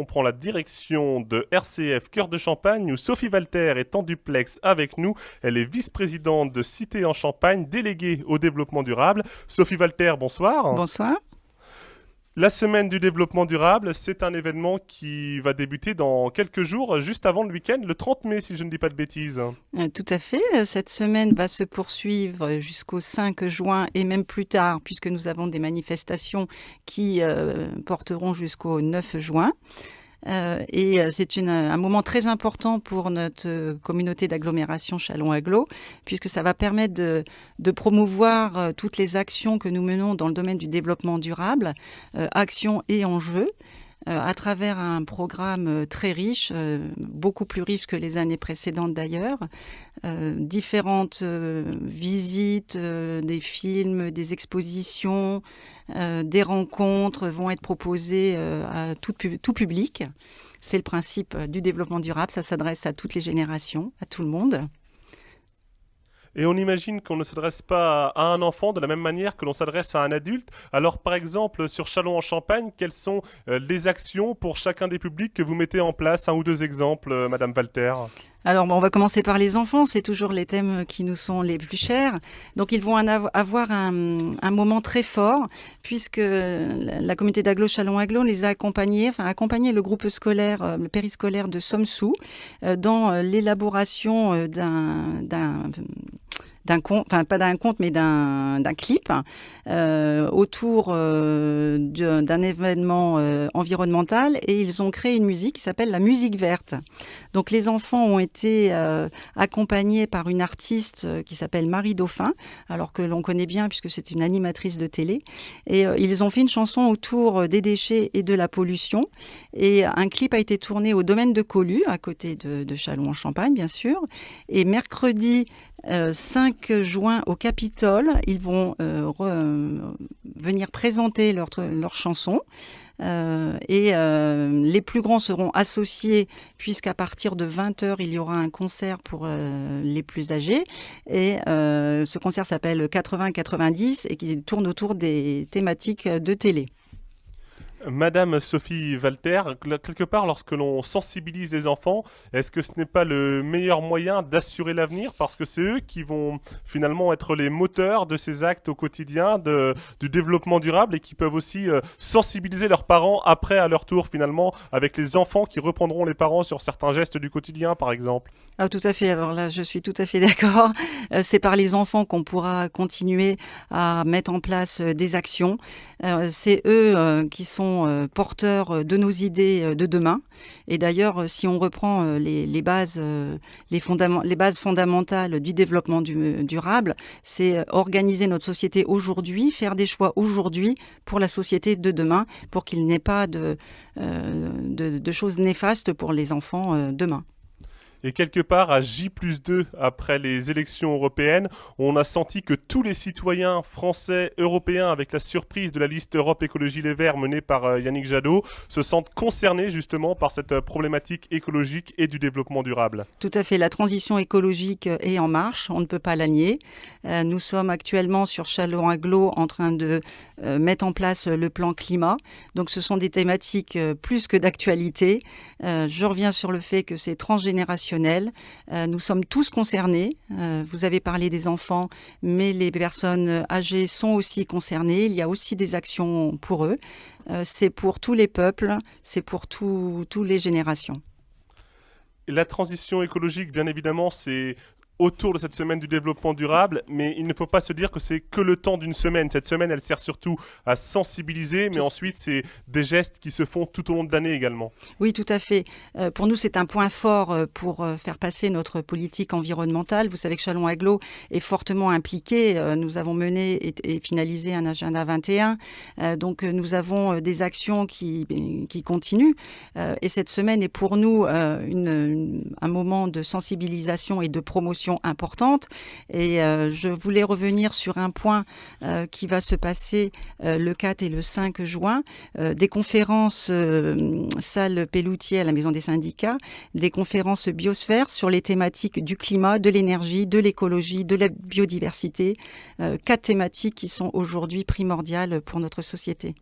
On prend la direction de RCF Cœur de Champagne où Sophie Walter est en duplex avec nous. Elle est vice-présidente de Cité en Champagne, déléguée au développement durable. Sophie Walter, bonsoir. Bonsoir. La semaine du développement durable, c'est un événement qui va débuter dans quelques jours, juste avant le week-end, le 30 mai si je ne dis pas de bêtises. Tout à fait. Cette semaine va se poursuivre jusqu'au 5 juin et même plus tard, puisque nous avons des manifestations qui porteront jusqu'au 9 juin. C'est un moment très important pour notre communauté d'agglomération Châlons-Agglo, puisque ça va permettre de promouvoir toutes les actions que nous menons dans le domaine du développement durable, actions et enjeux, à travers un programme très riche, beaucoup plus riche que les années précédentes d'ailleurs. Différentes visites, des films, des expositions, des rencontres vont être proposées à tout public. C'est le principe du développement durable, ça s'adresse à toutes les générations, à tout le monde. Et on imagine qu'on ne s'adresse pas à un enfant de la même manière que l'on s'adresse à un adulte. Alors par exemple, sur Châlons-en-Champagne, quelles sont les actions pour chacun des publics que vous mettez en place? Un ou deux exemples, Madame Walter. Alors, on va commencer par les enfants, c'est toujours les thèmes qui nous sont les plus chers. Donc, ils vont avoir un moment très fort, puisque la communauté d'agglo Châlons-Agglo les a accompagné le groupe scolaire, le périscolaire de Somsou, dans l'élaboration d'un clip autour d'un événement environnemental, et ils ont créé une musique qui s'appelle la musique verte. Donc les enfants ont été accompagnés par une artiste qui s'appelle Marie Dauphin, alors que l'on connaît bien puisque c'est une animatrice de télé, et ils ont fait une chanson autour des déchets et de la pollution, et un clip a été tourné au domaine de Collus, à côté de Châlons-en-Champagne bien sûr, et mercredi 5 juin au Capitole, ils vont venir présenter leur chanson. Les plus grands seront associés, puisqu'à partir de 20h, il y aura un concert pour les plus âgés. Et ce concert s'appelle 80-90 et qui tourne autour des thématiques de télé. Madame Sophie Walter, quelque part, lorsque l'on sensibilise les enfants, est-ce que ce n'est pas le meilleur moyen d'assurer l'avenir? Parce que c'est eux qui vont finalement être les moteurs de ces actes au quotidien, du développement durable, et qui peuvent aussi sensibiliser leurs parents après, à leur tour, finalement, avec les enfants qui reprendront les parents sur certains gestes du quotidien, par exemple. Ah, tout à fait. Alors là, je suis tout à fait d'accord. C'est par les enfants qu'on pourra continuer à mettre en place des actions. C'est eux qui sont porteurs de nos idées de demain. Et d'ailleurs, si on reprend les bases fondamentales du développement durable, c'est organiser notre société aujourd'hui, faire des choix aujourd'hui pour la société de demain, pour qu'il n'y ait pas de choses néfastes pour les enfants demain. Et quelque part, à J+2, après les élections européennes, on a senti que tous les citoyens français, européens, avec la surprise de la liste Europe Écologie Les Verts menée par Yannick Jadot, se sentent concernés justement par cette problématique écologique et du développement durable. Tout à fait. La transition écologique est en marche, on ne peut pas la nier. Nous sommes actuellement sur Châlons-Agglo en train de mettre en place le plan climat. Donc ce sont des thématiques plus que d'actualité. Je reviens sur le fait que c'est transgénérationnel. Nous sommes tous concernés. Vous avez parlé des enfants, mais les personnes âgées sont aussi concernées. Il y a aussi des actions pour eux. C'est pour tous les peuples, c'est pour toutes les générations. La transition écologique, bien évidemment, c'est autour de cette semaine du développement durable, mais il ne faut pas se dire que c'est que le temps d'une semaine. Cette semaine, elle sert surtout à sensibiliser, mais ensuite, c'est des gestes qui se font tout au long de l'année également. Oui, tout à fait. Pour nous, c'est un point fort pour faire passer notre politique environnementale. Vous savez que Châlons-Agglo est fortement impliqué. Nous avons mené et finalisé un agenda 21. Donc, nous avons des actions qui continuent. Et cette semaine est pour nous un moment de sensibilisation et de promotion importante. Et je voulais revenir sur un point qui va se passer le 4 et le 5 juin. Des conférences salle Pelloutier à la Maison des syndicats, des conférences biosphère sur les thématiques du climat, de l'énergie, de l'écologie, de la biodiversité. 4 thématiques qui sont aujourd'hui primordiales pour notre société.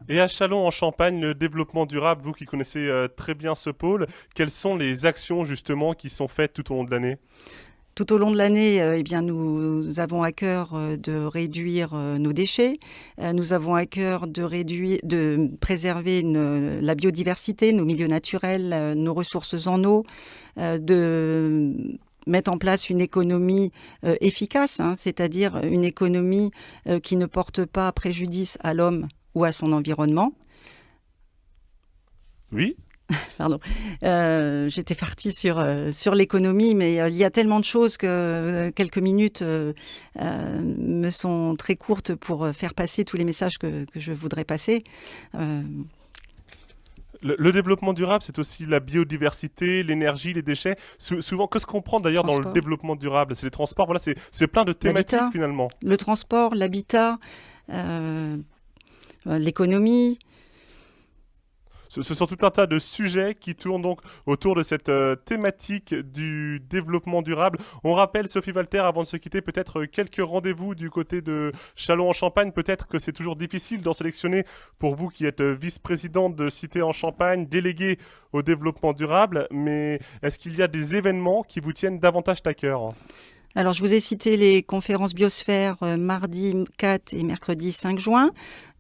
Et à Châlons en Champagne, le développement durable, vous qui connaissez très bien ce pôle, quelles sont les actions justement qui sont faites tout au long de l'année? Tout au long de l'année, eh bien, nous avons à cœur de réduire nos déchets. Nous avons à cœur de préserver la biodiversité, nos milieux naturels, nos ressources en eau, de mettre en place une économie efficace, hein, c'est-à-dire une économie qui ne porte pas préjudice à l'homme ou à son environnement. Oui. Pardon. J'étais partie sur l'économie, mais il y a tellement de choses que quelques minutes me sont très courtes pour faire passer tous les messages que je voudrais passer. Le développement durable, c'est aussi la biodiversité, l'énergie, les déchets. Souvent, qu'est-ce qu'on prend d'ailleurs dans le développement durable? C'est les transports, voilà, c'est plein de thématiques finalement. Le transport, l'habitat, l'économie. Ce sont tout un tas de sujets qui tournent donc autour de cette thématique du développement durable. On rappelle, Sophie Walter, avant de se quitter, peut-être quelques rendez-vous du côté de Châlons en Champagne. Peut-être que c'est toujours difficile d'en sélectionner pour vous qui êtes vice-présidente de Cité en Champagne, déléguée au développement durable. Mais est-ce qu'il y a des événements qui vous tiennent davantage à cœur ? Alors, je vous ai cité les conférences Biosphère mardi 4 et mercredi 5 juin.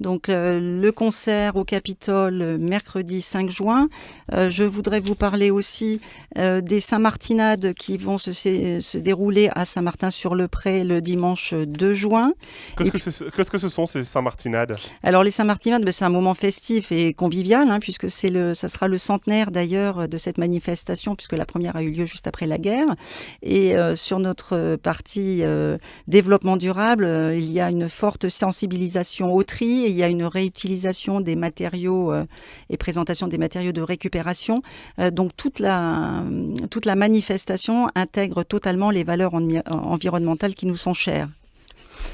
Donc, le concert au Capitole mercredi 5 juin. Je voudrais vous parler aussi des Saint-Martinades qui vont se dérouler à Saint-Martin-sur-le-Pré le dimanche 2 juin. Qu'est-ce que ce sont ces Saint-Martinades ? Alors, les Saint-Martinades, c'est un moment festif et convivial, hein, puisque ça sera le centenaire d'ailleurs de cette manifestation, puisque la première a eu lieu juste après la guerre. Et sur notre partie développement durable, il y a une forte sensibilisation au tri, et il y a une réutilisation des matériaux et présentation des matériaux de récupération. Donc toute la manifestation intègre totalement les valeurs environnementales qui nous sont chères.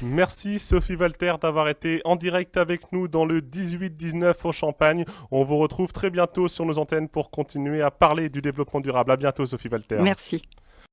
Merci Sophie Walter d'avoir été en direct avec nous dans le 18-19 au Champagne. On vous retrouve très bientôt sur nos antennes pour continuer à parler du développement durable. À bientôt Sophie Walter. Merci.